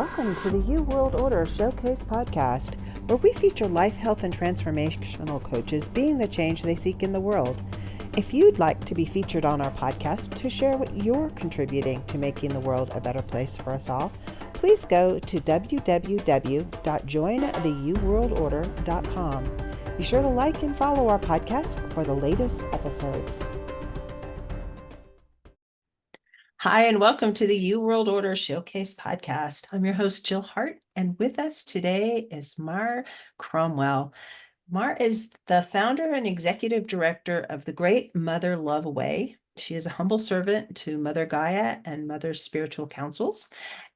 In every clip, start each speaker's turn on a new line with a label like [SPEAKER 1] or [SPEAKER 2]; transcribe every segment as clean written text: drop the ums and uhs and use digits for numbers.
[SPEAKER 1] Welcome to the U World Order Showcase podcast, where we feature life, health, and transformational coaches being the change they seek in the world. If you'd like to be featured on our podcast to share what you're contributing to making the world a better place for us all, please go to www.jointheuworldorder.com. Be sure to like and follow our podcast for the latest episodes. Hi, and welcome to the U World Order Showcase podcast. I'm your host, Jill Hart, and with us today is Mare Cromwell. Mare is the founder and executive director of the Great Mother Love Way. She is a humble servant to Mother Gaia and Mother's spiritual councils.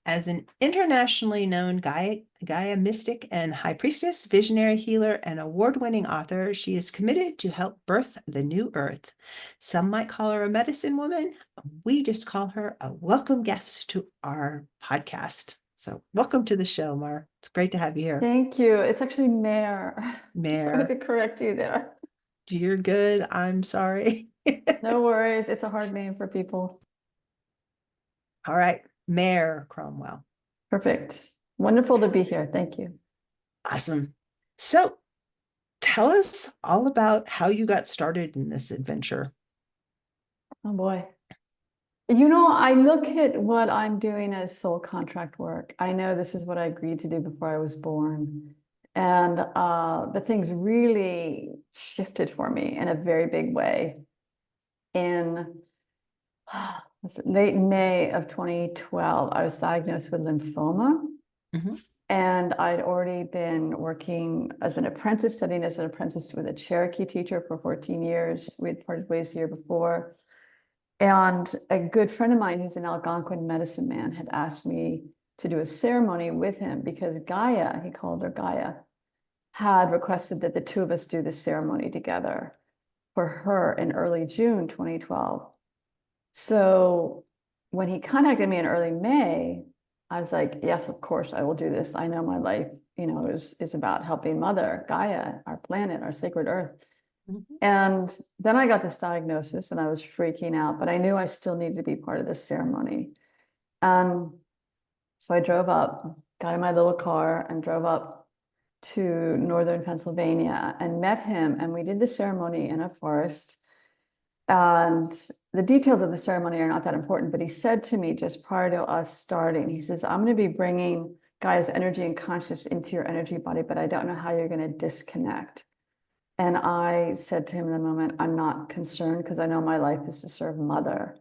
[SPEAKER 1] As an internationally known Gaia mystic and high priestess, visionary healer, and award-winning author, she is committed to help birth the new earth. Some might call her a medicine woman. We just call her a welcome guest to our podcast. So welcome to the show, Mare. It's great to have you here.
[SPEAKER 2] Thank you. It's actually Mare.
[SPEAKER 1] Mare.
[SPEAKER 2] Sorry to correct you there.
[SPEAKER 1] You're good. I'm sorry.
[SPEAKER 2] No worries. It's a hard name for people.
[SPEAKER 1] All right. Mare Cromwell.
[SPEAKER 2] Perfect. Wonderful to be here. Thank you.
[SPEAKER 1] Awesome. So tell us all about how you got started in this adventure.
[SPEAKER 2] Oh boy. You know, I look at what I'm doing as soul contract work. I know this is what I agreed to do before I was born. And but things really shifted for me in a very big way in late May of 2012. I was diagnosed with lymphoma.
[SPEAKER 1] Mm-hmm.
[SPEAKER 2] And I'd already been working as an apprentice, studying as an apprentice with a Cherokee teacher for 14 years. We had parted ways the year before. And a good friend of mine who's an Algonquin medicine man had asked me to do a ceremony with him because Gaia, he called her Gaia, had requested that the two of us do this ceremony together for her in early June 2012. So when he contacted me in early May, I was like, yes, of course, I will do this. I know my life, is about helping Mother Gaia, our planet, our sacred earth. Mm-hmm. And then I got this diagnosis and I was freaking out, but I knew I still needed to be part of this ceremony. And so I drove up, got in my little car and drove up to northern Pennsylvania and met him. And we did the ceremony in a forest. And the details of the ceremony are not that important, but he said to me just prior to us starting, he says, I'm going to be bringing Gaia's energy and consciousness into your energy body, but I don't know how you're going to disconnect. And I said to him in the moment, I'm not concerned because I know my life is to serve Mother.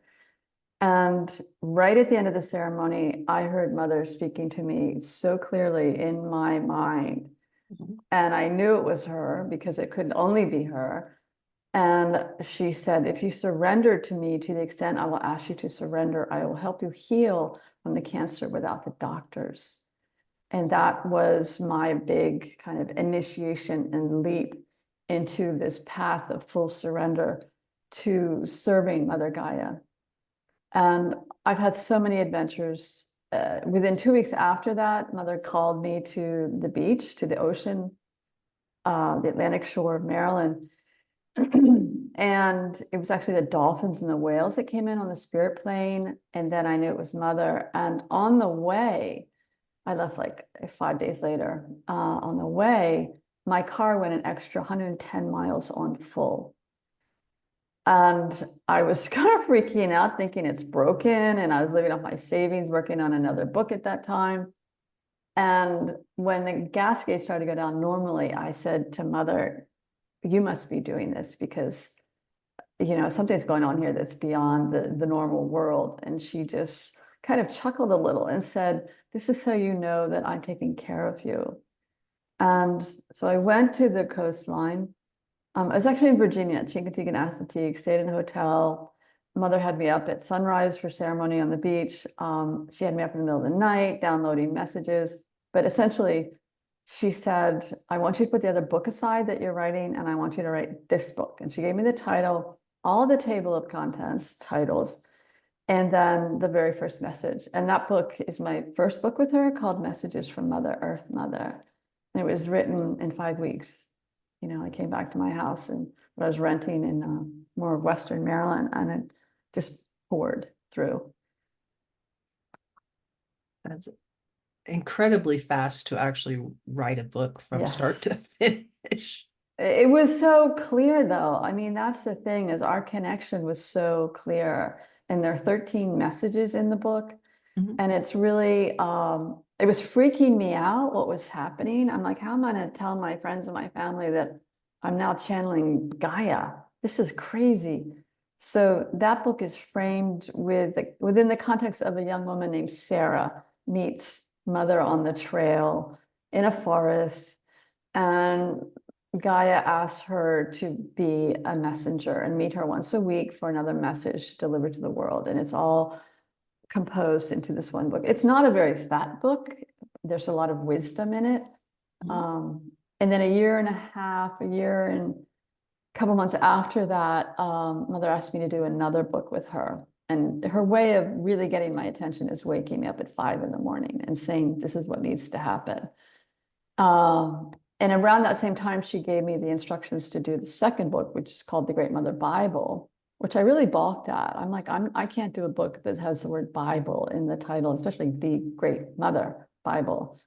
[SPEAKER 2] And right at the end of the ceremony, I heard Mother speaking to me so clearly in my mind. Mm-hmm. And I knew it was her because it could only be her. And she said, if you surrender to me to the extent I will ask you to surrender, I will help you heal from the cancer without the doctors. And that was my big kind of initiation and leap into this path of full surrender to serving Mother Gaia. And I've had so many adventures. Within 2 weeks after that, Mother called me to the beach, to the ocean, the Atlantic shore of Maryland. And it was actually the dolphins and the whales that came in on the spirit plane. And then I knew it was Mother. And on the way, I left like 5 days later. On the way, my car went an extra 110 miles on full. And I was kind of freaking out, thinking it's broken. And I was living off my savings, working on another book at that time. And when the gas gauge started to go down normally, I said to Mother, you must be doing this because, something's going on here that's beyond the normal world. And she just kind of chuckled a little and said, this is so you know that I'm taking care of you. And so I went to the coastline. I was actually in Virginia, Chincoteague and Assateague, stayed in a hotel. Mother had me up at sunrise for ceremony on the beach. She had me up in the middle of the night, downloading messages. But essentially, she said, I want you to put the other book aside that you're writing, and I want you to write this book. And she gave me the title, all the table of contents titles, and then the very first message. And that book is my first book with her called Messages from Mother Earth Mother. And it was written in 5 weeks. I came back to my house and I was renting in more Western Maryland, and it just poured through.
[SPEAKER 1] That's incredibly fast to actually write a book from start
[SPEAKER 2] Yes.
[SPEAKER 1] to finish.
[SPEAKER 2] It was so clear though. I mean, that's the thing is our connection was so clear. And there are 13 messages in the book.
[SPEAKER 1] Mhm.
[SPEAKER 2] And it's really, it was freaking me out what was happening. I'm like, how am I going to tell my friends and my family that I'm now channeling Gaia? This is crazy. So that book is framed within the context of a young woman named Sarah meets mother on the trail in a forest. And Gaia asked her to be a messenger and meet her once a week for another message delivered to the world. And it's all composed into this one book. It's not a very fat book. There's a lot of wisdom in it.
[SPEAKER 1] Mhm.
[SPEAKER 2] And then a year and a half, a year and a couple months after that, Mother asked me to do another book with her. And her way of really getting my attention is waking me up at 5 in the morning and saying, this is what needs to happen. And around that same time, she gave me the instructions to do the second book, which is called The Great Mother Bible, which I really balked at. I'm like, I can't do a book that has the word Bible in the title, especially The Great Mother Bible,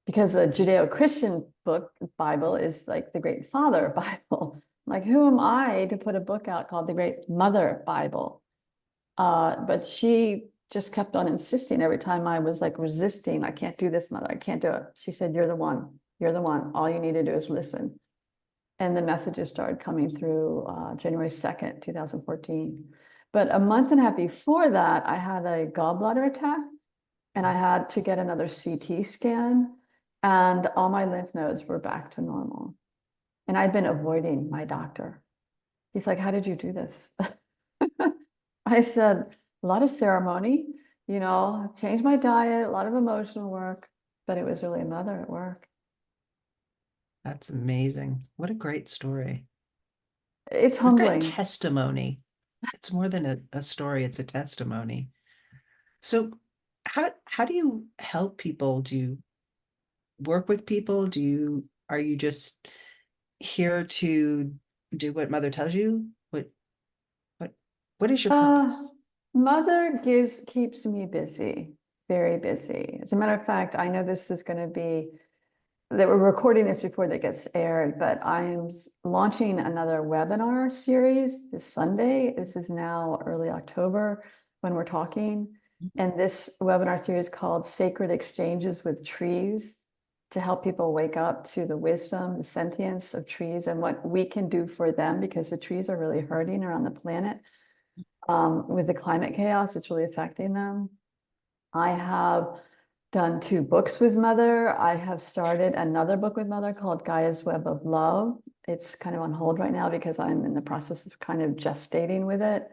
[SPEAKER 2] because a Judeo-Christian book Bible is like the Great Father Bible. Like, who am I to put a book out called The Great Mother Bible? But she just kept on insisting every time I was like resisting, I can't do this, Mother, I can't do it. She said, you're the one, you're the one. All you need to do is listen. And the messages started coming through January 2nd, 2014. But a month and a half before that, I had a gallbladder attack and I had to get another CT scan and all my lymph nodes were back to normal. And I'd been avoiding my doctor. He's like, how did you do this? I said, a lot of ceremony, change my diet, a lot of emotional work, but it was really Mother at work.
[SPEAKER 1] That's amazing. What a great story.
[SPEAKER 2] It's
[SPEAKER 1] A good
[SPEAKER 2] humbling.
[SPEAKER 1] testimony. It's more than a story, it's a testimony. So how do you help people? Do you work with people? Are you just here to do what mother tells you? What what is your
[SPEAKER 2] Uh,
[SPEAKER 1] purpose?
[SPEAKER 2] Mother keeps me busy, very busy. As a matter of fact, I know this is going to be that we're recording this before that gets aired, but I'm launching another webinar series this Sunday. This is now early October when we're talking. And this webinar series called Sacred Exchanges with Trees to help people wake up to the wisdom, the sentience of trees and what we can do for them because the trees are really hurting around the planet. With the climate chaos, it's really affecting them. I have done 2 books with Mother. I have started another book with Mother called Gaia's Web of Love. It's kind of on hold right now because I'm in the process of kind of gestating with it.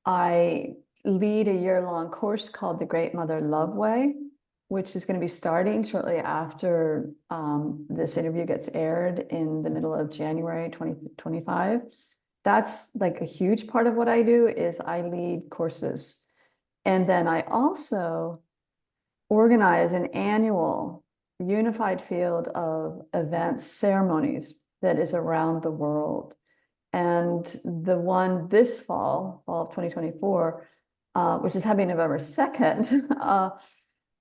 [SPEAKER 2] I lead a year-long course called the Great Mother Love Way, which is going to be starting shortly after this interview gets aired in the middle of January 2025. That's like a huge part of what I do is I lead courses. And then I also organize an annual unified field of events, ceremonies that is around the world. And the one this fall of 2024, which is happening November 2nd,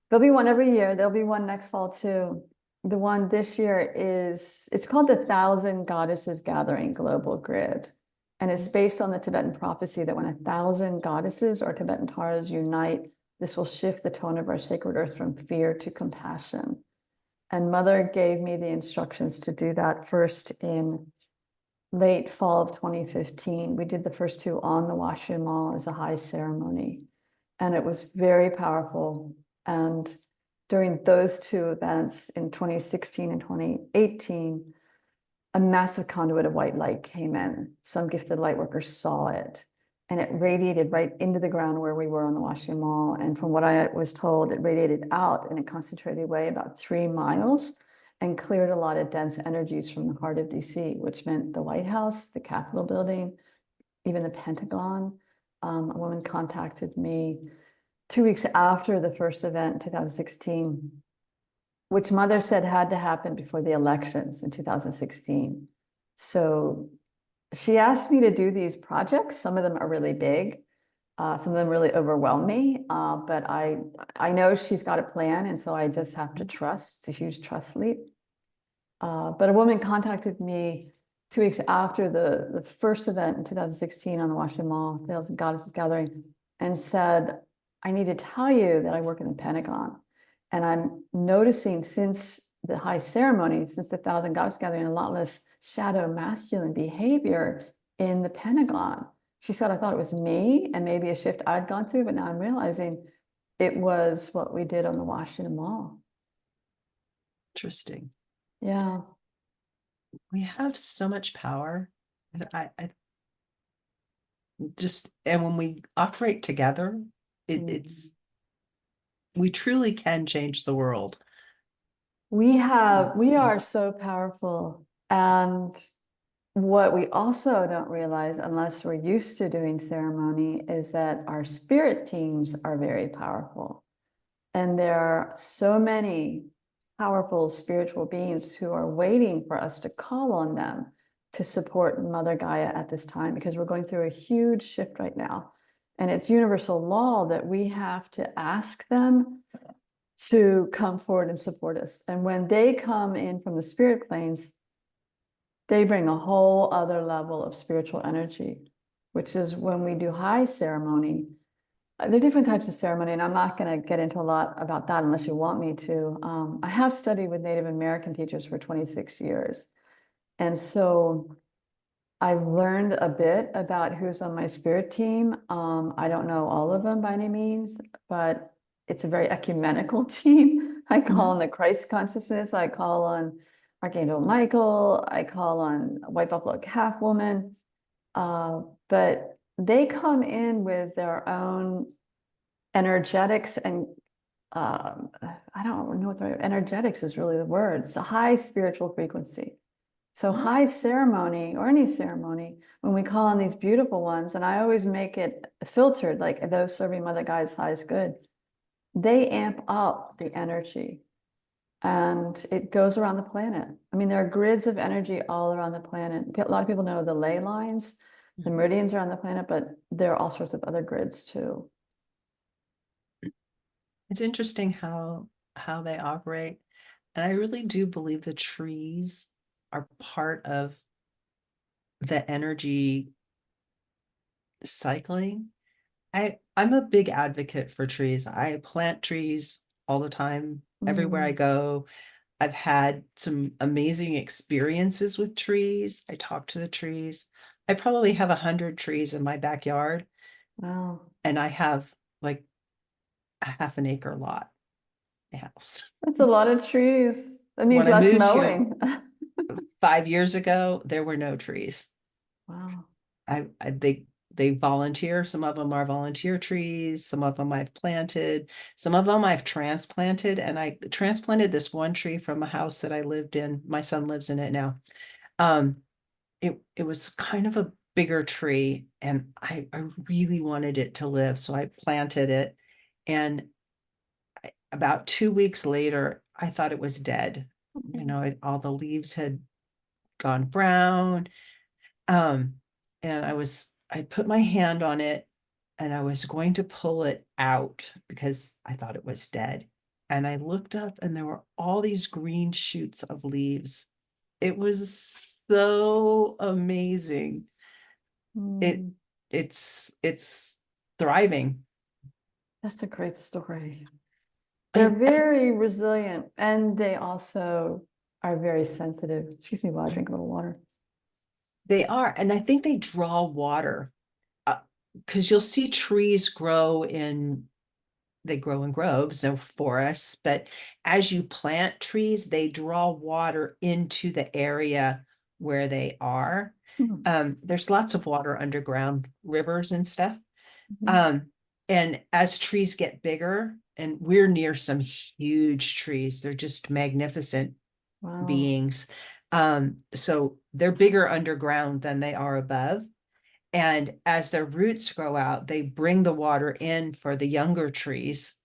[SPEAKER 2] there'll be one every year. There'll be one next fall too. The one this year it's called the Thousand Goddesses Gathering Global Grid. And it's based on the Tibetan prophecy that when 1,000 goddesses or Tibetan Taras unite, this will shift the tone of our sacred earth from fear to compassion. And Mother gave me the instructions to do that first in late fall of 2015. We did the first 2 on the Washu Mall as a high ceremony. And it was very powerful. And during those 2 events in 2016 and 2018, a massive conduit of white light came in. Some gifted light workers saw it and it radiated right into the ground where we were on the Washington Mall. And from what I was told, it radiated out in a concentrated way about 3 miles and cleared a lot of dense energies from the heart of DC, which meant the White House, the Capitol building, even the Pentagon. A woman contacted me 2 weeks after the first event in 2016, which Mother said had to happen before the elections in 2016. So she asked me to do these projects. Some of them are really big. Some of them really overwhelm me, but I know she's got a plan, and so I just have to trust. It's a huge trust leap. But a woman contacted me 2 weeks after the first event in 2016 on the Washington Mall, Tales and Goddesses Gathering, and said, I need to tell you that I work in the Pentagon. And I'm noticing since the high ceremony, since the Thousand Goddess Gathering, a lot less shadow masculine behavior in the Pentagon. She said, I thought it was me and maybe a shift I'd gone through, but now I'm realizing it was what we did on the Washington Mall.
[SPEAKER 1] Interesting.
[SPEAKER 2] Yeah.
[SPEAKER 1] We have so much power. And I just, and when we operate together, it's, we truly can change the world.
[SPEAKER 2] We are so powerful. And what we also don't realize, unless we're used to doing ceremony, is that our spirit teams are very powerful. And there are so many powerful spiritual beings who are waiting for us to call on them to support Mother Gaia at this time, because we're going through a huge shift right now. And it's universal law that we have to ask them to come forward and support us. And when they come in from the spirit planes, they bring a whole other level of spiritual energy, which is when we do high ceremony. There are different types of ceremony, and I'm not going to get into a lot about that unless you want me to. I have studied with Native American teachers for 26 years. And so I've learned a bit about who's on my spirit team. I don't know all of them by any means, but it's a very ecumenical team. I call on the Christ consciousness. I call on Archangel Michael. I call on White Buffalo Calf Woman. But they come in with their own energetics and I don't know what the right energetics is really the word. It's a high spiritual frequency. So high ceremony or any ceremony, when we call on these beautiful ones, and I always make it filtered, like those serving Mother Gaia's highest good, they amp up the energy and it goes around the planet. I mean, there are grids of energy all around the planet. A lot of people know the ley lines, the meridians around the planet, but there are all sorts of other grids too.
[SPEAKER 1] It's interesting how they operate. And I really do believe the trees are part of the energy cycling. I'm a big advocate for trees. I plant trees all the time, everywhere I go. I've had some amazing experiences with trees. I talk to the trees. I probably have 100 trees in my backyard,
[SPEAKER 2] Wow.
[SPEAKER 1] and I have like a half an acre lot, my house.
[SPEAKER 2] That's a lot of trees. That means
[SPEAKER 1] When I
[SPEAKER 2] less
[SPEAKER 1] moved here
[SPEAKER 2] mowing.
[SPEAKER 1] 5 years ago, there were no trees.
[SPEAKER 2] Wow.
[SPEAKER 1] They volunteer. Some of them are volunteer trees. Some of them I've planted. Some of them I've transplanted. And I transplanted this one tree from a house that I lived in. My son lives in it now. Um, it was kind of a bigger tree, and I really wanted it to live, so I planted it. And about 2 weeks later, I thought it was dead. All the leaves had gone brown. Um, and I put my hand on it and I was going to pull it out because I thought it was dead. And I looked up and there were all these green shoots of leaves. It was so amazing. It
[SPEAKER 2] Mm,
[SPEAKER 1] it's thriving.
[SPEAKER 2] that's a great story. They're
[SPEAKER 1] I
[SPEAKER 2] very resilient and they also are very sensitive. Excuse me while I drink a little water.
[SPEAKER 1] They are, and I think they draw water. Because you'll see trees grow in they grow in groves, no forests, but as you plant trees, they draw water into the area where they are.
[SPEAKER 2] Mhm.
[SPEAKER 1] There's lots of water underground, rivers and stuff.
[SPEAKER 2] Mhm.
[SPEAKER 1] Um, and as trees get bigger, and we're near some huge trees, they're just magnificent
[SPEAKER 2] Wow.
[SPEAKER 1] beings. So they're bigger underground than they are above. And as their roots grow out, they bring the water in for the younger trees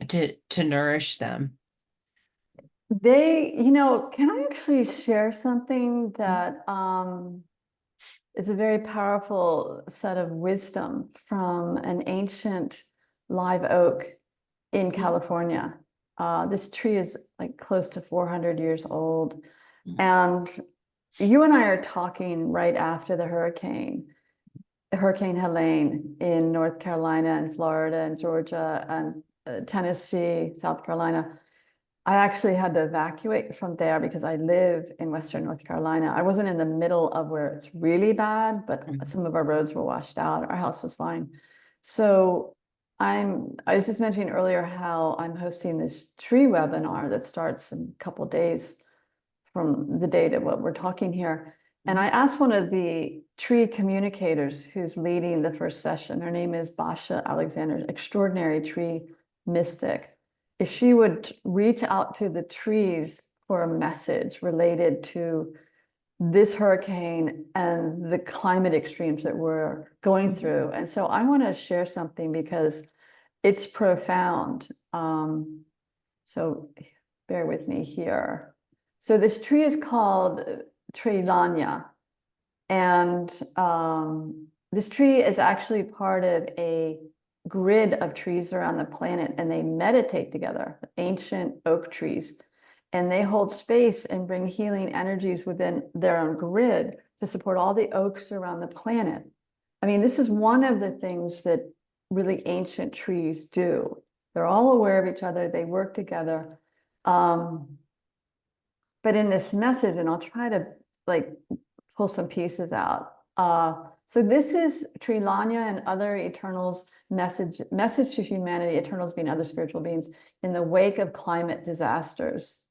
[SPEAKER 1] to nourish them.
[SPEAKER 2] Can I actually share something that is a very powerful set of wisdom from an ancient live oak in California. This tree is like close to 400 years old. And you and I are talking right after the Hurricane Helene in North Carolina and Florida and Georgia and Tennessee, South Carolina. I actually had to evacuate from there because I live in Western North Carolina. I wasn't in the middle of where it's really bad, but some of our roads were washed out. Our house was fine. So I was just mentioning earlier how I'm hosting this tree webinar that starts in a couple of days from the date of what we're talking here. And I asked one of the tree communicators who's leading the first session, her name is Basha Alexander, extraordinary tree mystic, if she would reach out to the trees for a message related to this hurricane and the climate extremes that we're going through. And so I want to share something because it's profound. So bear with me here. So this tree is called Trilania. And this tree is actually part of a grid of trees around the planet, and they meditate together, ancient oak trees. And they hold space and bring healing energies within their own grid to support all the oaks around the planet. I mean, this is one of the things that really ancient trees do. They're all aware of each other, they work together. But in this message, and I'll try to like pull some pieces out. So this is Trilanya and other Eternals' message to humanity, Eternals being other spiritual beings, in the wake of climate disasters.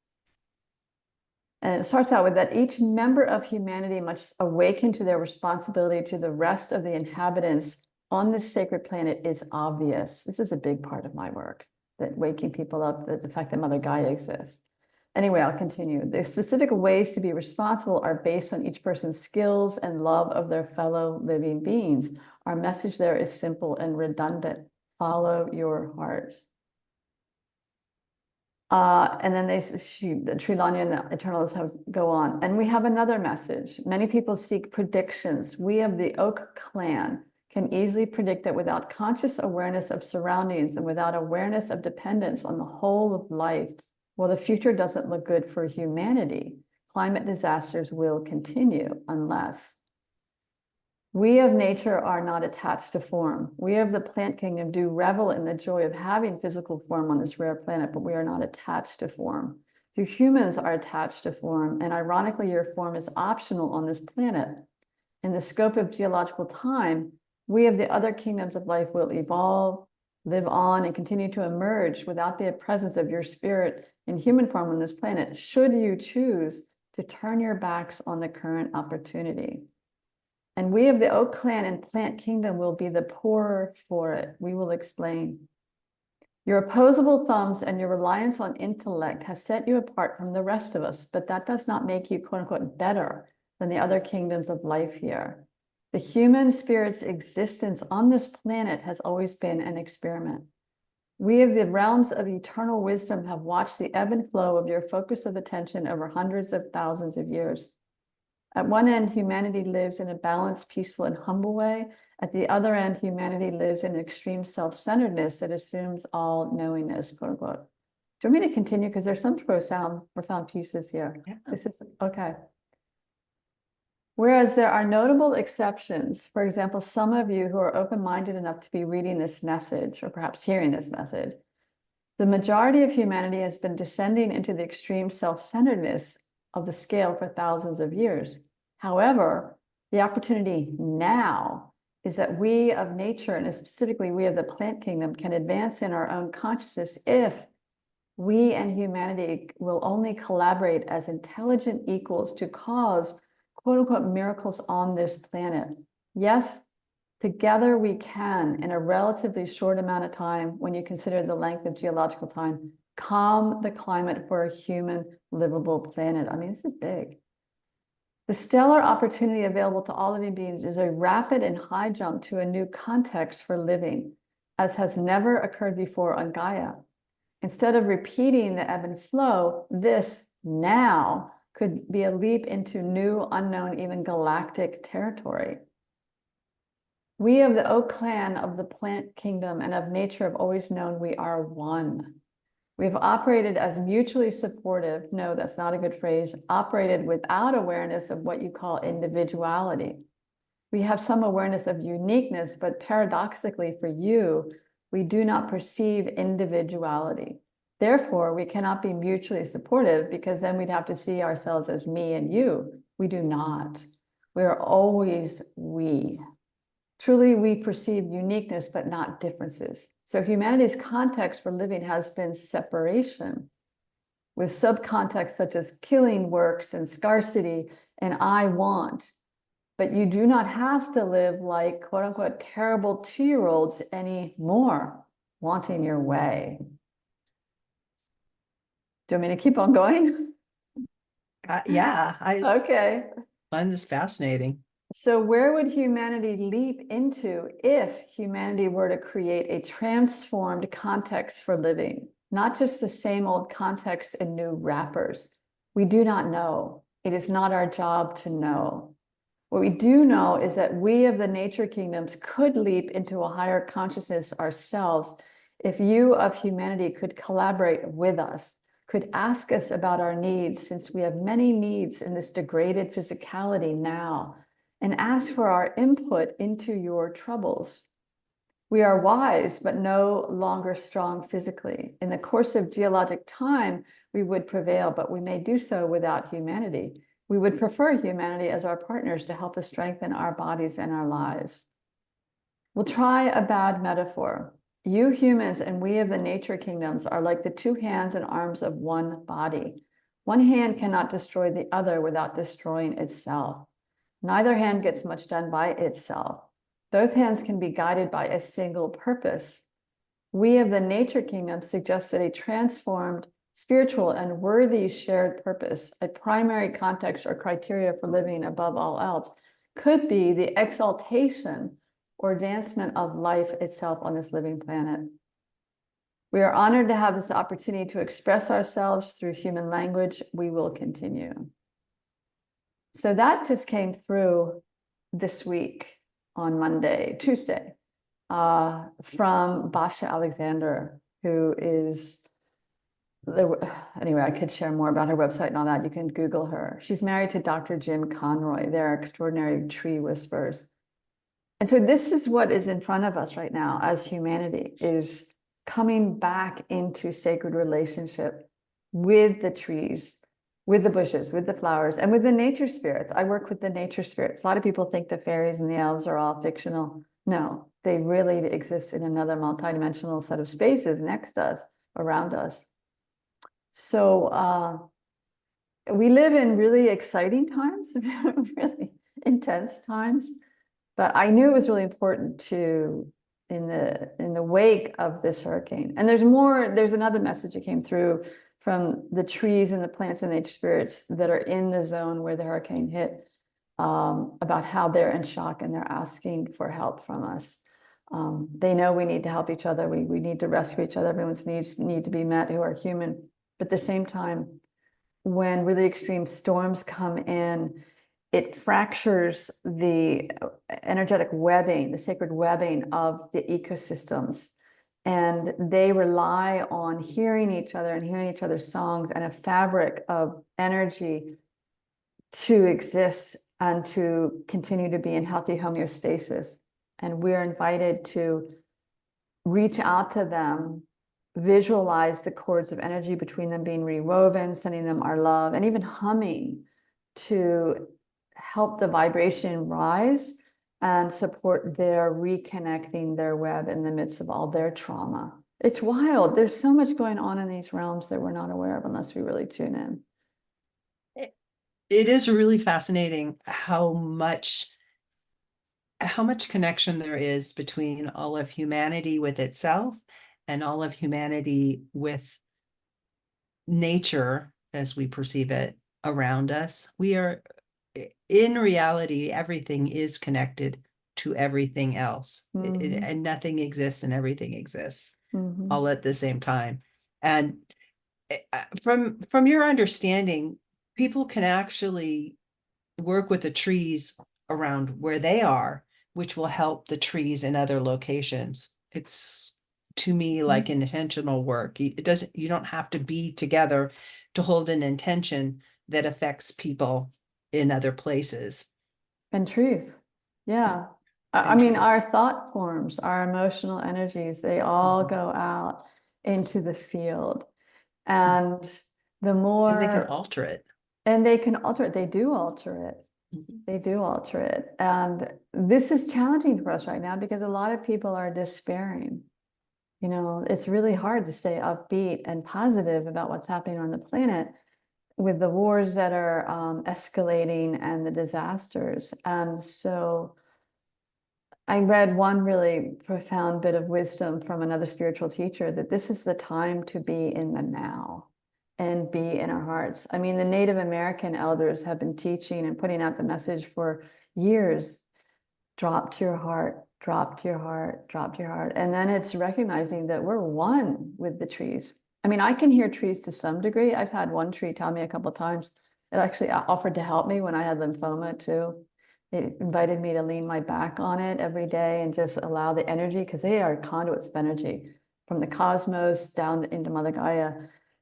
[SPEAKER 2] And it starts out with that each member of humanity must awaken to their responsibility to the rest of the inhabitants on this sacred planet is obvious. This is a big part of my work, that waking people up, the fact that Mother Gaia exists. Anyway, I'll continue. The specific ways to be responsible are based on each person's skills and love of their fellow living beings. Our message there is simple and redundant. Follow your heart. And then the Trilanya and the Eternals go on. And we have another message. Many people seek predictions. We of the Oak clan can easily predict that without conscious awareness of surroundings and without awareness of dependence on the whole of life, well, the future doesn't look good for humanity. Climate disasters will continue unless we of nature are not attached to form. We of the plant kingdom do revel in the joy of having physical form on this rare planet, but we are not attached to form. You humans are attached to form, and ironically, your form is optional on this planet. In the scope of geological time, we of the other kingdoms of life will evolve, live on, and continue to emerge without the presence of your spirit in human form on this planet, should you choose to turn your backs on the current opportunity. And we of the Oak clan and plant kingdom will be the poorer for it. We will explain. Your opposable thumbs and your reliance on intellect has set you apart from the rest of us, but that does not make you, quote unquote, better than the other kingdoms of life here. The human spirit's existence on this planet has always been an experiment. We of the realms of eternal wisdom have watched the ebb and flow of your focus of attention over hundreds of thousands of years. At one end, humanity lives in a balanced, peaceful, and humble way. At the other end, humanity lives in extreme self-centeredness that assumes all knowingness, quote unquote. Do you want me to continue? Because there's some profound pieces here.
[SPEAKER 1] Yeah.
[SPEAKER 2] This is, okay. Whereas there are notable exceptions, for example, some of you who are open-minded enough to be reading this message, or perhaps hearing this message, the majority of humanity has been descending into the extreme self-centeredness of the scale for thousands of years. However, the opportunity now is that we of nature, and specifically we of the plant kingdom, can advance in our own consciousness if we and humanity will only collaborate as intelligent equals to cause, quote unquote, miracles on this planet. Yes, together we can, in a relatively short amount of time, when you consider the length of geological time, calm the climate for a human livable planet. I mean, this is big. The stellar opportunity available to all living beings is a rapid and high jump to a new context for living, as has never occurred before on Gaia. Instead of repeating the ebb and flow, this now could be a leap into new, unknown, even galactic territory. We of the Oak clan of the plant kingdom and of nature have always known we are one. We have operated as mutually supportive. No, that's not a good phrase. Operated without awareness of what you call individuality. We have some awareness of uniqueness, but paradoxically for you, we do not perceive individuality. Therefore, we cannot be mutually supportive because then we'd have to see ourselves as me and you. We do not. We are always we. Truly, we perceive uniqueness, but not differences. So humanity's context for living has been separation, with subcontexts such as killing works and scarcity and I want. But you do not have to live like quote unquote terrible 2-year-olds anymore, wanting your way. Do you want me to keep on going?
[SPEAKER 1] Yeah, I
[SPEAKER 2] Okay.
[SPEAKER 1] find this fascinating.
[SPEAKER 2] So where would humanity leap into if humanity were to create a transformed context for living, not just the same old context in new wrappers? We do not know. It is not our job to know. What we do know is that we of the nature kingdoms could leap into a higher consciousness ourselves if you of humanity could collaborate with us, could ask us about our needs, since we have many needs in this degraded physicality now, and ask for our input into your troubles. We are wise, but no longer strong physically. In the course of geologic time, we would prevail, but we may do so without humanity. We would prefer humanity as our partners to help us strengthen our bodies and our lives. We'll try a bad metaphor. You humans and we of the nature kingdoms are like the 2 hands and arms of one body. One hand cannot destroy the other without destroying itself. Neither hand gets much done by itself. Both hands can be guided by a single purpose. We of the nature kingdom suggest that a transformed, spiritual, and worthy shared purpose, a primary context or criteria for living above all else, could be the exaltation or advancement of life itself on this living planet. We are honored to have this opportunity to express ourselves through human language. We will continue. So that just came through this week on Tuesday, from Basha Alexander, who is, anyway, I could share more about her website and all that. You can Google her. She's married to Dr. Jim Conroy. They're extraordinary tree whisperers. And so this is what is in front of us right now as humanity, is coming back into sacred relationship with the trees, with the bushes, with the flowers, and with the nature spirits. I work with the nature spirits. A lot of people think the fairies and the elves are all fictional. No, they really exist in another multidimensional set of spaces next to us, around us. So we live in really exciting times, really intense times. But I knew it was really important to, in the wake of this hurricane. And there's another message that came through from the trees and the plants and nature spirits that are in the zone where the hurricane hit, about how they're in shock and they're asking for help from us. They know we need to help each other. We need to rescue each other. Everyone's needs need to be met who are human. But at the same time, when really extreme storms come in, it fractures the energetic webbing, the sacred webbing of the ecosystems. And they rely on hearing each other and hearing each other's songs and a fabric of energy to exist and to continue to be in healthy homeostasis. And we're invited to reach out to them, visualize the cords of energy between them being rewoven, sending them our love, and even humming to help the vibration rise and support their reconnecting their web in the midst of all their trauma. It's wild. There's so much going on in these realms that we're not aware of unless we really tune in.
[SPEAKER 1] It is really fascinating how much connection there is between all of humanity with itself and all of humanity with nature as we perceive it around us. We are, in reality, everything is connected to everything else. And nothing exists and everything exists all at the same time. And from your understanding, people can actually work with the trees around where they are, which will help the trees in other locations. It's to me like an intentional work. It doesn't, you don't have to be together to hold an intention that affects people in other places
[SPEAKER 2] And truth. Yeah. I
[SPEAKER 1] and
[SPEAKER 2] mean,
[SPEAKER 1] trees.
[SPEAKER 2] our thought forms, our emotional energies, they all
[SPEAKER 1] Mhm.
[SPEAKER 2] go out into the field.
[SPEAKER 1] Mhm.
[SPEAKER 2] And the
[SPEAKER 1] And they can
[SPEAKER 2] more,
[SPEAKER 1] alter it.
[SPEAKER 2] and they can alter it, they do alter it.
[SPEAKER 1] Mhm.
[SPEAKER 2] They do alter it. And this is challenging for us right now because a lot of people are despairing. You know, it's really hard to stay upbeat and positive about what's happening on the planet with the wars that are escalating and the disasters. And so I read one really profound bit of wisdom from another spiritual teacher that this is the time to be in the now and be in our hearts. I mean, the Native American elders have been teaching and putting out the message for years. Drop to your heart, drop to your heart, drop to your heart. And then it's recognizing that we're one with the trees. I mean, I can hear trees to some degree. I've had one tree tell me a couple of times. It actually offered to help me when I had lymphoma too. It invited me to lean my back on it every day and just allow the energy, because they are conduits of energy from the cosmos down into Mother Gaia,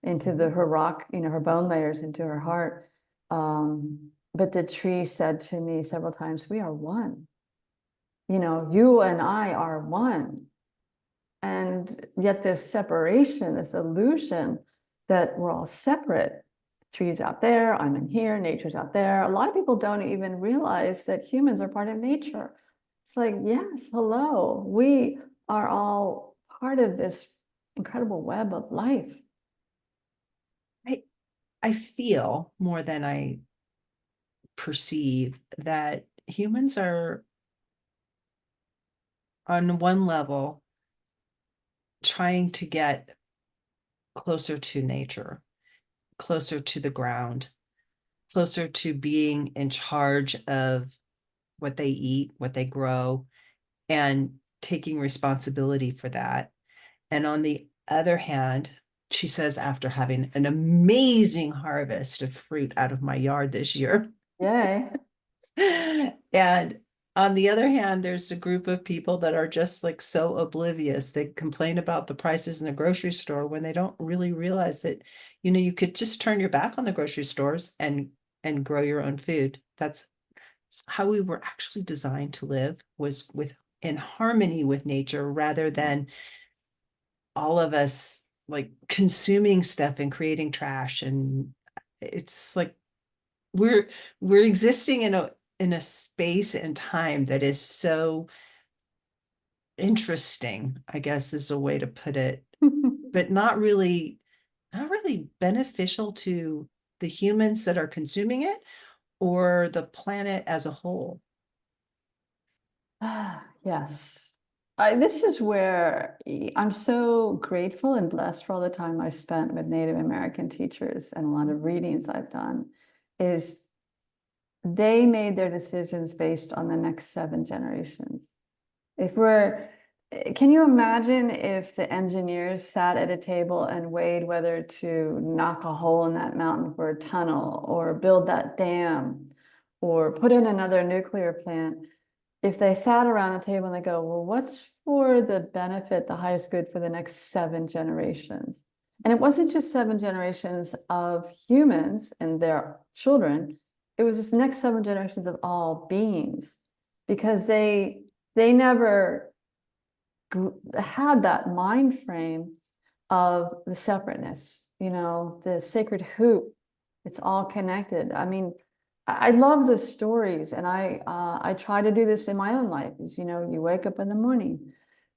[SPEAKER 2] into her rock, her bone layers, into her heart. But the tree said to me several times, we are one. You and I are one. And yet there's separation, this illusion that we're all separate. Trees out there, I'm in here, nature's out there. A lot of people don't even realize that humans are part of nature. It's like, yes, hello, we are all part of this incredible web of life.
[SPEAKER 1] I, I feel more than I perceive that humans are on one level trying to get closer to nature, closer to the ground, closer to being in charge of what they eat, what they grow, and taking responsibility for that. And on the other hand, she says, after having an amazing harvest of fruit out of my yard this year,
[SPEAKER 2] Yay.
[SPEAKER 1] and on the other hand, there's a group of people that are just like so oblivious. They complain about the prices in the grocery store when they don't really realize that, you could just turn your back on the grocery stores and grow your own food. That's how we were actually designed to live, was with in harmony with nature rather than all of us like consuming stuff and creating trash. And it's like we're we're existing in a space and time that is so interesting, I guess is a way to put it, but not really beneficial to the humans that are consuming it or the planet as a whole.
[SPEAKER 2] Yes. This is where I'm so grateful and blessed for all the time I've spent with Native American teachers and a lot of readings I've done, is they made their decisions based on the next 7 generations. Can you imagine if the engineers sat at a table and weighed whether to knock a hole in that mountain for a tunnel or build that dam or put in another nuclear plant? If they sat around the table and they go, well, what's for the benefit, the highest good for the next 7 generations? And it wasn't just 7 generations of humans and their children. It was this next 7 generations of all beings, because they never had that mind frame of the separateness, the sacred hoop. It's all connected. I mean, I love the stories, and I try to do this in my own life. Is you wake up in the morning,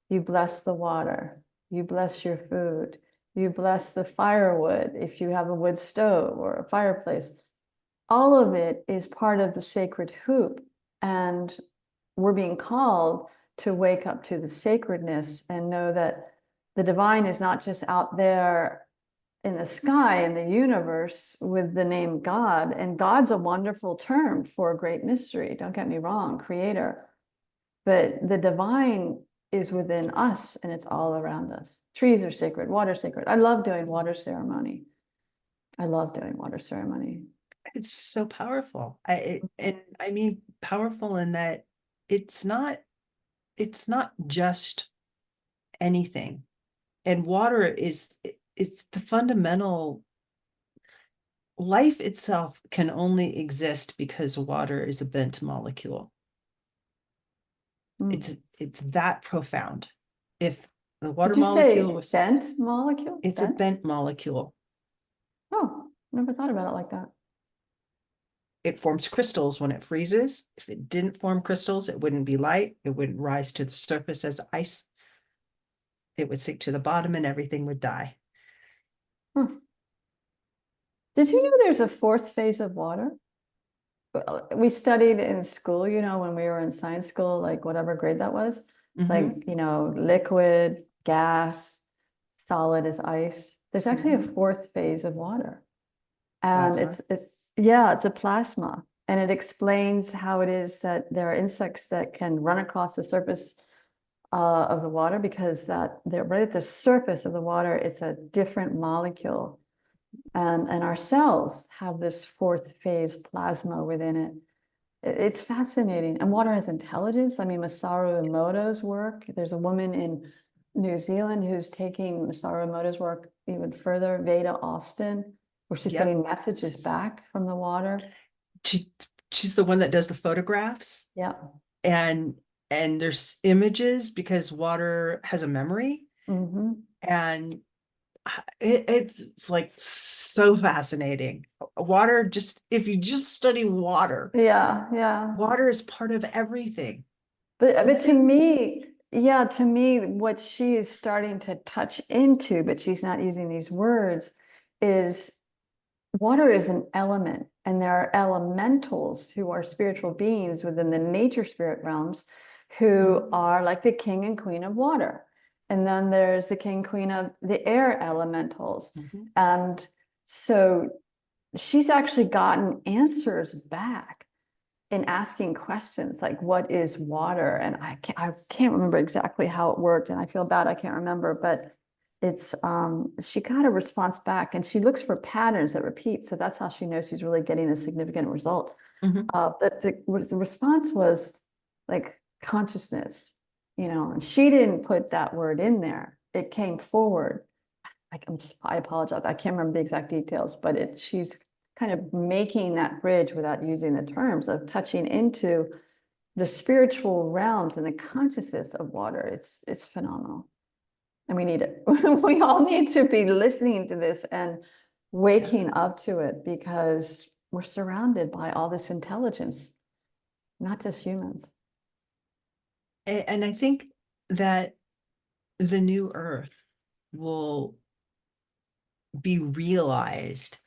[SPEAKER 2] you bless the water, you bless your food, you bless the firewood if you have a wood stove or a fireplace. All of it is part of the sacred hoop, and we're being called to wake up to the sacredness and know that the divine is not just out there in the sky, in the universe, with the name God. And God's a wonderful term for a great mystery, don't get me wrong, creator. But the divine is within us, and it's all around us. Trees are sacred, water sacred. I love doing water ceremony. I love doing water ceremony.
[SPEAKER 1] It's so powerful. And I mean powerful in that it's not it's not just anything. And water is it's the fundamental life itself can only exist because water is a bent molecule.
[SPEAKER 2] Mm.
[SPEAKER 1] It's that profound. If the water
[SPEAKER 2] Did you
[SPEAKER 1] molecule
[SPEAKER 2] say
[SPEAKER 1] was
[SPEAKER 2] bent molecule?
[SPEAKER 1] it's a
[SPEAKER 2] Bent?
[SPEAKER 1] bent molecule.
[SPEAKER 2] Oh, never thought about it like that.
[SPEAKER 1] It forms crystals when it freezes. If it didn't form crystals, it wouldn't be light. It wouldn't rise to the surface as ice. It would sink to the bottom and everything would die.
[SPEAKER 2] Hmm. Did you know there's a fourth phase of water? Well, we studied in school, when we were in science school, like whatever grade that was, like,
[SPEAKER 1] Mhm,
[SPEAKER 2] liquid, gas, solid as ice. There's actually a
[SPEAKER 1] mhm.
[SPEAKER 2] fourth phase of water. And
[SPEAKER 1] Plasma.
[SPEAKER 2] yeah, it's a plasma. And it explains how it is that there are insects that can run across the surface of the water because that they're right at the surface of the water, it's a different molecule. And our cells have this fourth phase plasma within it. It's fascinating. And water has intelligence. I mean, Masaru Emoto's work, there's a woman in New Zealand who's taking Masaru Emoto's work even further, Veda Austin, where she's
[SPEAKER 1] Yep.
[SPEAKER 2] getting messages back from the water.
[SPEAKER 1] She she's the one that does the photographs
[SPEAKER 2] Yeah.
[SPEAKER 1] and there's images because water has a memory
[SPEAKER 2] Hmm.
[SPEAKER 1] and it's like so fascinating. Water just if you just study water,
[SPEAKER 2] Yeah, yeah.
[SPEAKER 1] water is part of everything.
[SPEAKER 2] But to
[SPEAKER 1] Everything.
[SPEAKER 2] me, yeah, to me, what she is starting to touch into, but she's not using these words, is water is an element, and there are elementals who are spiritual beings within the nature spirit realms who
[SPEAKER 1] Mhm,
[SPEAKER 2] are like the king and queen of water. And then there's the king, queen of the air elementals.
[SPEAKER 1] mhm.
[SPEAKER 2] And so she's actually gotten answers back in asking questions like, what is water? And I can't remember exactly how it worked, and I feel bad I can't remember, but it's she got a response back, and she looks for patterns that repeat, so that's how she knows she's really getting a significant result.
[SPEAKER 1] Mhm.
[SPEAKER 2] But the response was like consciousness, and she didn't put that word in there. It came forward. I apologize. I can't remember the exact details, but she's kind of making that bridge without using the terms of touching into the spiritual realms and the consciousness of water. It's phenomenal. And we need it. We all need to be listening to this and
[SPEAKER 1] Yeah.
[SPEAKER 2] waking up to it because we're surrounded by all this intelligence, not just humans.
[SPEAKER 1] And I think that the new earth will be realized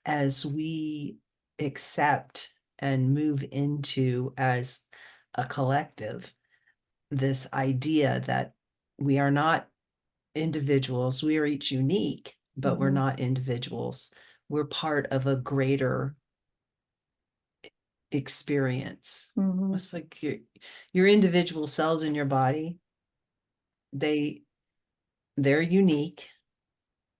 [SPEAKER 1] as we accept and move into as a collective this idea that we are not individuals, we are each unique, but we're
[SPEAKER 2] Mhm.
[SPEAKER 1] not individuals. We're part of a greater experience.
[SPEAKER 2] Mhm.
[SPEAKER 1] It's like your individual cells in your body, they they're unique,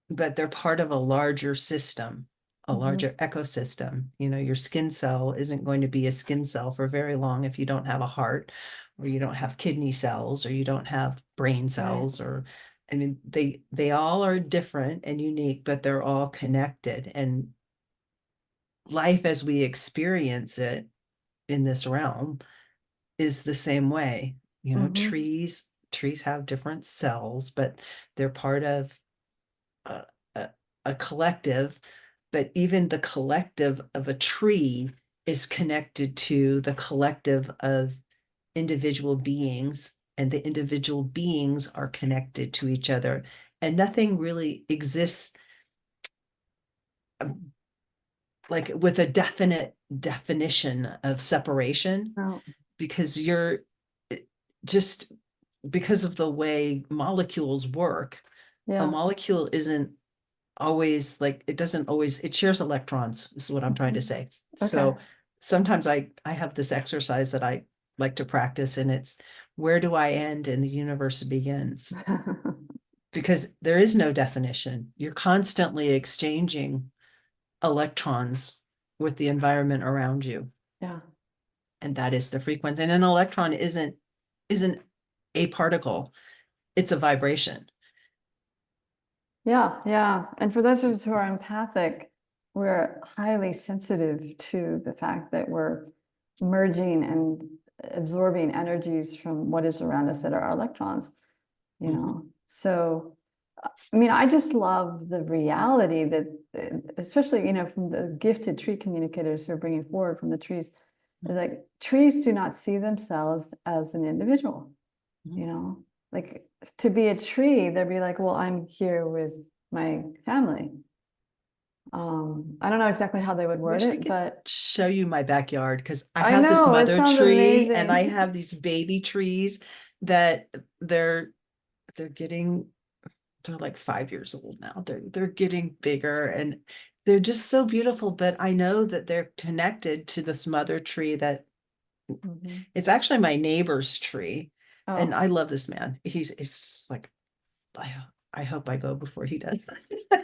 [SPEAKER 1] but they're part of a larger system, a
[SPEAKER 2] Mhm.
[SPEAKER 1] larger ecosystem. You know, your skin cell isn't going to be a skin cell for very long if you don't have a heart, or you don't have kidney cells, or you don't have brain
[SPEAKER 2] Right.
[SPEAKER 1] cells, or I mean, they all are different and unique, but they're all connected. And life as we experience it in this realm is the same way. You know,
[SPEAKER 2] Mhm.
[SPEAKER 1] trees have different cells, but they're part of a, a, a collective, but even the collective of a tree is connected to the collective of individual beings, and the individual beings are connected to each other. And nothing really exists um, like with a definite definition of separation
[SPEAKER 2] Oh,
[SPEAKER 1] because you're just because of the way molecules work. A
[SPEAKER 2] yeah.
[SPEAKER 1] molecule isn't always like it doesn't always it shares electrons is what I'm trying to
[SPEAKER 2] Mhm.
[SPEAKER 1] say.
[SPEAKER 2] Okay.
[SPEAKER 1] So sometimes I have this exercise that I like to practice and it's where do I end and the universe begins, because there is no definition. You're constantly exchanging electrons with the environment around you.
[SPEAKER 2] Yeah.
[SPEAKER 1] And that is the frequency. And an electron isn't a particle, it's a vibration.
[SPEAKER 2] Yeah, yeah. And for those of us who are empathic, we're highly sensitive to the fact that we're merging and absorbing energies from what is around us that are our electrons, you know. So, I mean, I just love the reality that, especially, you know, from the gifted tree communicators who are bringing forward from the trees, like trees do not see themselves as an individual, you know, like to be a tree, they'd be like, well, I'm here with my family. I don't know exactly how they would word
[SPEAKER 1] Wish I
[SPEAKER 2] it,
[SPEAKER 1] could
[SPEAKER 2] but
[SPEAKER 1] show you my backyard because I
[SPEAKER 2] I
[SPEAKER 1] have this
[SPEAKER 2] know it
[SPEAKER 1] mother
[SPEAKER 2] sounds
[SPEAKER 1] tree and I
[SPEAKER 2] amazing.
[SPEAKER 1] have these baby trees that they're getting, they're like 5 years old now. They're getting bigger and they're just so beautiful. But I know that they're connected to this mother tree that
[SPEAKER 2] Mhm.
[SPEAKER 1] it's actually my neighbor's tree. And
[SPEAKER 2] Oh,
[SPEAKER 1] I love this man. He's like, I, I hope I go before he does.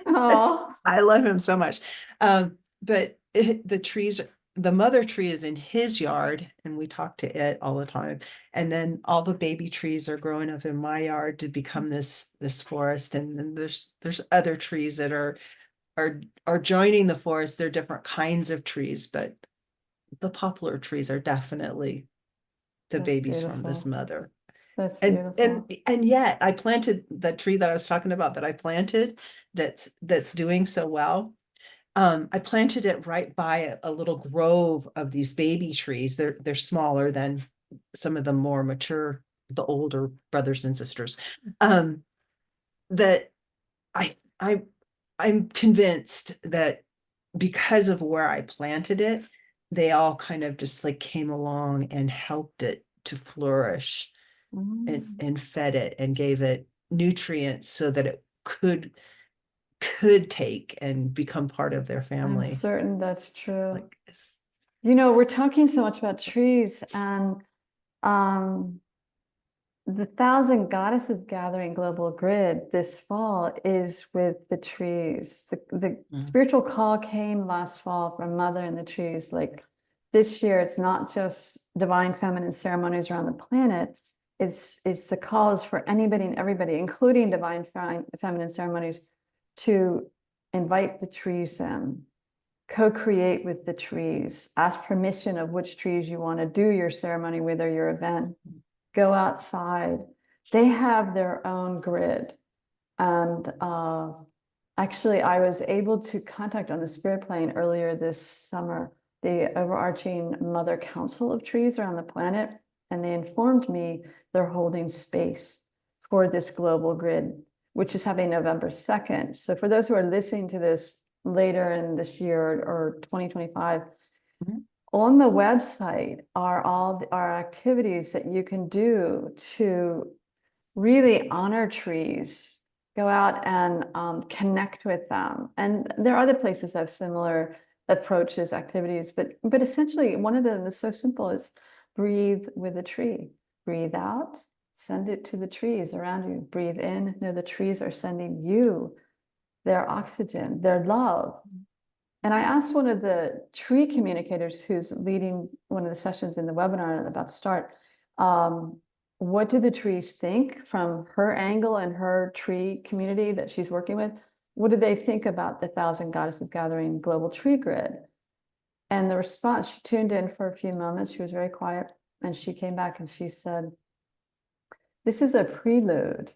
[SPEAKER 2] oh,
[SPEAKER 1] I love him so much. But the trees, the mother tree is in his yard, and we talk to it all the time. And then all the baby trees are growing up in my yard to become this forest. And then there's other trees that are joining the forest. They're different kinds of trees, but the poplar trees are definitely the
[SPEAKER 2] that's
[SPEAKER 1] babies from this
[SPEAKER 2] beautiful.
[SPEAKER 1] mother.
[SPEAKER 2] That's
[SPEAKER 1] And and
[SPEAKER 2] beautiful.
[SPEAKER 1] and yet I planted the tree that I was talking about that I planted that's doing so well. I planted it right by a little grove of these baby trees. They're smaller than some of the more mature, the older brothers and sisters. Um, that I I'm convinced that because of where I planted it, they all kind of just like came along and helped it to flourish
[SPEAKER 2] Mm,
[SPEAKER 1] and fed it and gave it nutrients so that it could take and become part of their
[SPEAKER 2] I'm
[SPEAKER 1] family.
[SPEAKER 2] certain that's true.
[SPEAKER 1] Like
[SPEAKER 2] You know, we're talking so much about trees, and um, the Thousand Goddesses Gathering Global Grid this fall is with the trees. The
[SPEAKER 1] mm,
[SPEAKER 2] spiritual call came last fall from Mother and the trees. Like this year, it's not just divine feminine ceremonies around the planet. It's the calls for anybody and everybody, including divine feminine ceremonies, to invite the trees in, co-create with the trees, ask permission of which trees you want to do your ceremony with or your event, go outside. They have their own grid. And actually, I was able to contact on the spirit plane earlier this summer the overarching Mother Council of trees around the planet. And they informed me they're holding space for this global grid, which is having November 2nd. So for those who are listening to this later in this year or 2025,
[SPEAKER 1] mhm.
[SPEAKER 2] on the website are all our activities that you can do to really honor trees, go out and connect with them. And there are other places that have similar approaches, activities, but essentially one of them is so simple as breathe with a tree. Breathe out, send it to the trees around you. Breathe in, know the trees are sending you their oxygen, their love. And I asked one of the tree communicators who's leading one of the sessions in the webinar about to start, what do the trees think from her angle and her tree community that she's working with? What do they think about the Thousand Goddesses Gathering Global Tree Grid? And the response, she tuned in for a few moments. She was very quiet. And she came back and she said, this is a prelude.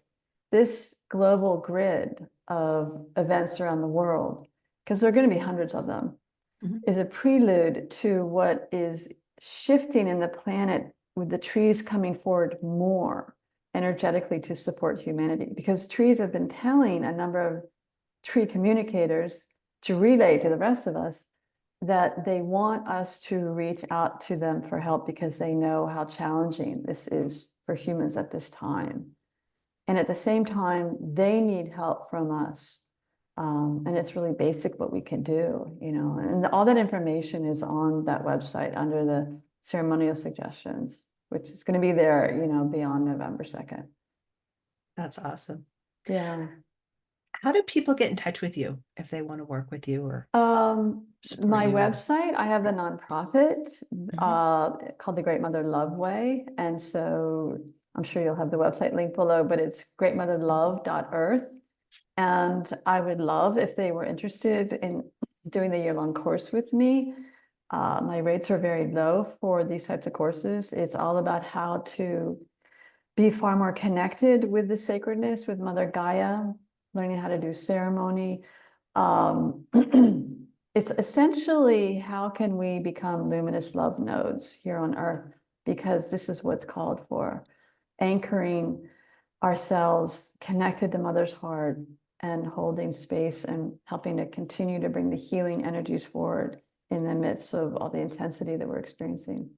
[SPEAKER 2] This global grid of events around the world, because there are going to be hundreds of them,
[SPEAKER 1] Mhm.
[SPEAKER 2] is a prelude to what is shifting in the planet with the trees coming forward more energetically to support humanity. Because trees have been telling a number of tree communicators to relay to the rest of us that they want us to reach out to them for help because they know how challenging this is for humans at this time. And at the same time, they need help from us. And it's really basic what we can do, you know, and all that information is on that website under the ceremonial suggestions, which is going to be there, you know, beyond November 2nd.
[SPEAKER 1] That's awesome.
[SPEAKER 2] Yeah.
[SPEAKER 1] how do people get in touch with you if they want to work with you or support
[SPEAKER 2] My
[SPEAKER 1] you?
[SPEAKER 2] website, I have a nonprofit
[SPEAKER 1] Mhm.
[SPEAKER 2] called the Great Mother Love Way. And so I'm sure you'll have the website link below, but it's greatmotherlove.earth. And I would love if they were interested in doing the year-long course with me. My rates are very low for these types of courses. It's all about how to be far more connected with the sacredness, with Mother Gaia, learning how to do ceremony. Um, it's essentially how can we become luminous love nodes here on Earth, because this is what's called for, anchoring ourselves connected to Mother's heart and holding space and helping to continue to bring the healing energies forward in the midst of all the intensity that we're experiencing.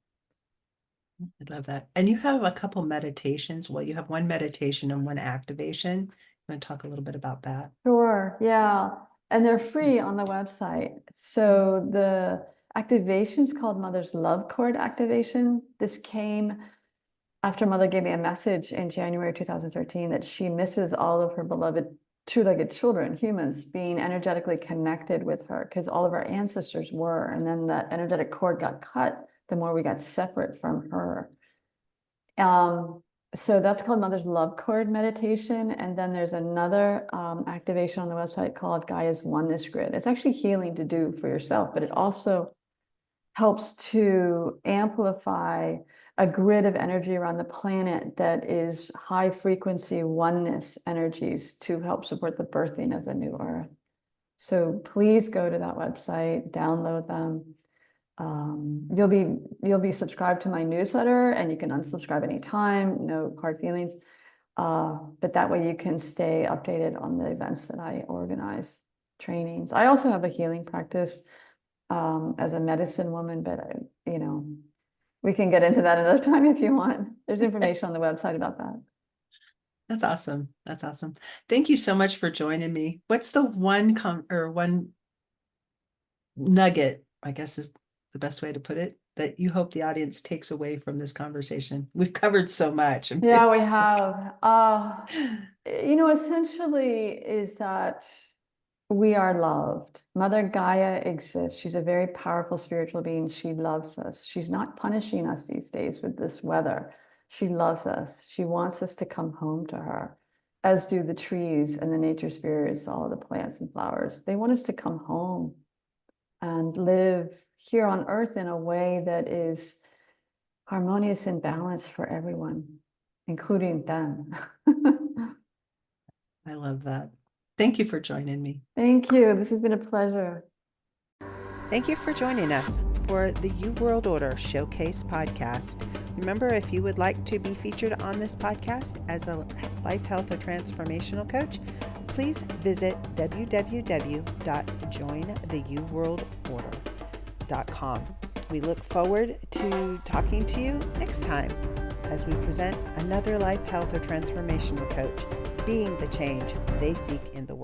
[SPEAKER 1] I love that. And you have a couple meditations. Well, you have one meditation and one activation. I'm going to talk a little bit about that.
[SPEAKER 2] Sure, yeah. And they're free on the website. So the activation's called Mother's Love Cord activation. This came after Mother gave me a message in January 2013 that she misses all of her beloved two-legged children, humans, being energetically connected with her because all of our ancestors were. And then that energetic cord got cut the more we got separate from her. So that's called Mother's Love Cord meditation. And then there's another activation on the website called Gaia's Oneness Grid. It's actually healing to do for yourself, but it also helps to amplify a grid of energy around the planet that is high frequency oneness energies to help support the birthing of the new earth. So please go to that website, download them. You'll be subscribed to my newsletter, and you can unsubscribe anytime, no hard feelings. But that way you can stay updated on the events that I organize, trainings. I also have a healing practice as a medicine woman, but we can get into that another time if you want. There's information on the website about that.
[SPEAKER 1] That's awesome. That's awesome. Thank you so much for joining me. What's the one nugget, I guess is the best way to put it, that you hope the audience takes away from this conversation? We've covered so much. I mean,
[SPEAKER 2] Yeah, we have. Essentially is that we are loved. Mother Gaia exists. She's a very powerful spiritual being. She loves us. She's not punishing us these days with this weather. She loves us. She wants us to come home to her, as do the trees and the nature spirits, all of the plants and flowers. They want us to come home and live here on earth in a way that is harmonious and balanced for everyone, including them.
[SPEAKER 1] I love that. Thank you for joining me.
[SPEAKER 2] Thank you. This has been a pleasure.
[SPEAKER 1] Thank you for joining us for the U World Order Showcase podcast. Remember, if you would like to be featured on this podcast as a life, health, or transformational coach, please visit www.jointheuworldorder.com. We look forward to talking to you next time as we present another life, health, or transformational coach being the change they seek in the world.